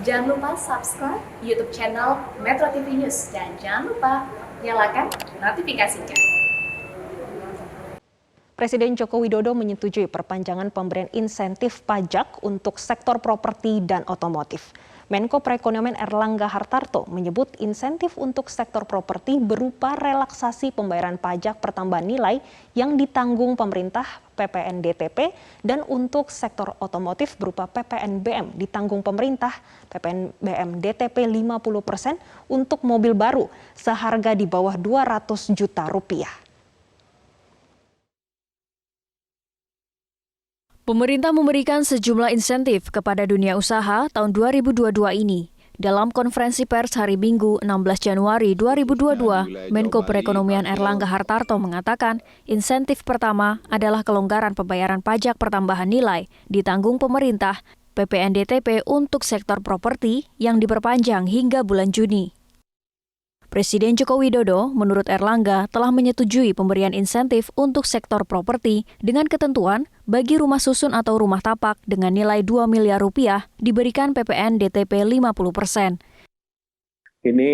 Jangan lupa subscribe YouTube channel Metro TV News dan jangan lupa nyalakan notifikasinya. Presiden Joko Widodo menyetujui perpanjangan pemberian insentif pajak untuk sektor properti dan otomotif. Menko Perekonomian Erlangga Hartarto menyebut insentif untuk sektor properti berupa relaksasi pembayaran pajak pertambahan nilai yang ditanggung pemerintah PPN DTP dan untuk sektor otomotif berupa PPNBM ditanggung pemerintah PPNBM DTP 50% untuk mobil baru seharga di bawah 200 juta rupiah. Pemerintah memberikan sejumlah insentif kepada dunia usaha tahun 2022 ini. Dalam konferensi pers hari Minggu 16 Januari 2022, Menko Perekonomian Erlangga Hartarto mengatakan insentif pertama adalah kelonggaran pembayaran pajak pertambahan nilai ditanggung pemerintah PPN DTP untuk sektor properti yang diperpanjang hingga bulan Juni. Presiden Joko Widodo, menurut Erlangga, telah menyetujui pemberian insentif untuk sektor properti dengan ketentuan bagi rumah susun atau rumah tapak dengan nilai 2 miliar rupiah diberikan PPN DTP 50%. Ini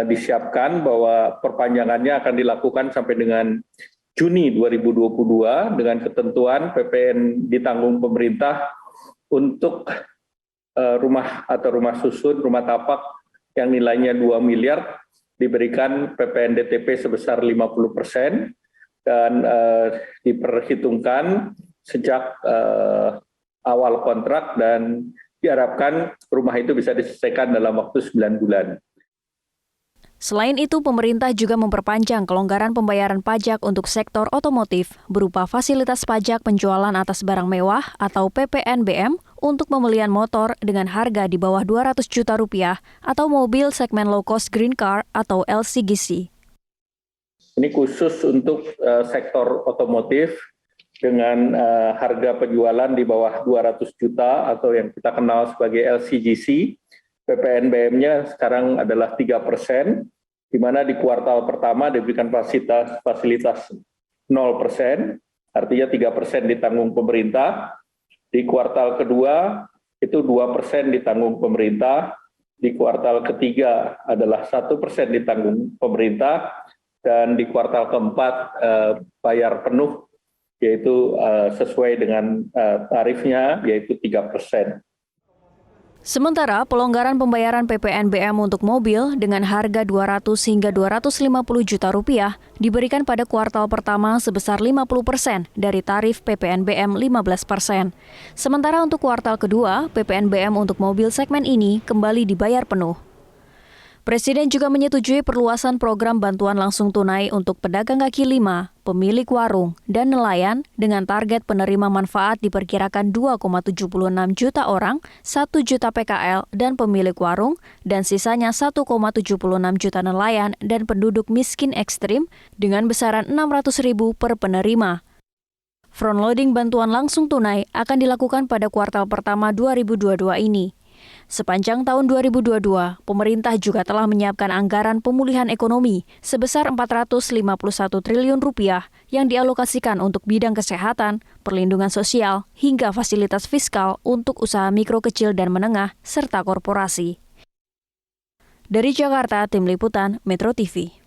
disiapkan bahwa perpanjangannya akan dilakukan sampai dengan Juni 2022 dengan ketentuan PPN ditanggung pemerintah untuk rumah atau rumah susun, rumah tapak yang nilainya 2 miliar diberikan PPN DTP sebesar 50% dan diperhitungkan sejak awal kontrak dan diharapkan rumah itu bisa diselesaikan dalam waktu 9 bulan. Selain itu, pemerintah juga memperpanjang kelonggaran pembayaran pajak untuk sektor otomotif berupa fasilitas pajak penjualan atas barang mewah atau PPNBM untuk pembelian motor dengan harga di bawah 200 juta rupiah atau mobil segmen low cost green car atau LCGC. Ini khusus untuk sektor otomotif dengan harga penjualan di bawah 200 juta atau yang kita kenal sebagai LCGC. PPNBM-nya sekarang adalah 3%, di mana di kuartal pertama diberikan fasilitas 0%, artinya 3% ditanggung pemerintah. Di kuartal kedua itu 2% ditanggung pemerintah, di kuartal ketiga adalah 1% ditanggung pemerintah, dan di kuartal keempat bayar penuh, yaitu sesuai dengan tarifnya, yaitu 3%. Sementara pelonggaran pembayaran PPNBM untuk mobil dengan harga 200 hingga 250 juta rupiah diberikan pada kuartal pertama sebesar 50% dari tarif PPNBM 15%. Sementara untuk kuartal kedua, PPNBM untuk mobil segmen ini kembali dibayar penuh. Presiden juga menyetujui perluasan program bantuan langsung tunai untuk pedagang kaki lima, pemilik warung, dan nelayan dengan target penerima manfaat diperkirakan 2,76 juta orang, 1 juta PKL dan pemilik warung, dan sisanya 1,76 juta nelayan dan penduduk miskin ekstrim dengan besaran 600.000 per penerima. Frontloading bantuan langsung tunai akan dilakukan pada kuartal pertama 2022 ini. Sepanjang tahun 2022, pemerintah juga telah menyiapkan anggaran pemulihan ekonomi sebesar 451 triliun rupiah yang dialokasikan untuk bidang kesehatan, perlindungan sosial, hingga fasilitas fiskal untuk usaha mikro kecil dan menengah, serta korporasi. Dari Jakarta, Tim Liputan Metro TV.